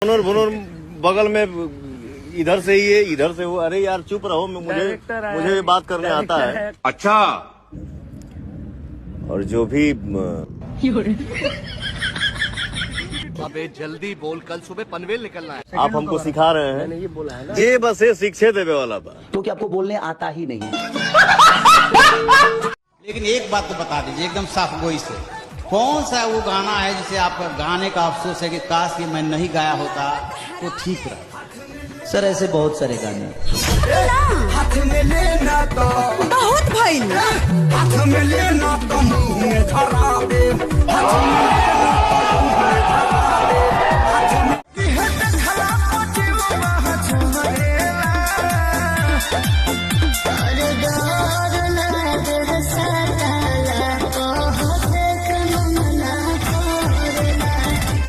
भुनर बगल में इधर से ये इधर से वो। अरे यार चुप रहो, मुझे बात करने आता है। अच्छा। और जो भी अबे जल्दी बोल, कल सुबह पनवेल निकलना है। आप हमको सिखा रहे हैं। मैंने ये बोला है ना, ये बस ये शिक्षे देवे वाला बा। तो क्या आपको बोलने आता ही नहीं? लेकिन एक बात तो बता दीजिए एकदम साफ गोई से, कौन सा वो गाना है जिसे आप गाने का अफसोस है कि काश कि मैं नहीं गाया होता तो ठीक रहा? सर ऐसे बहुत सारे गाने। हाथ में लेना तो बहुत भाई, हाथ में लेना तो मुंह में धरा दे, हाथ में लेना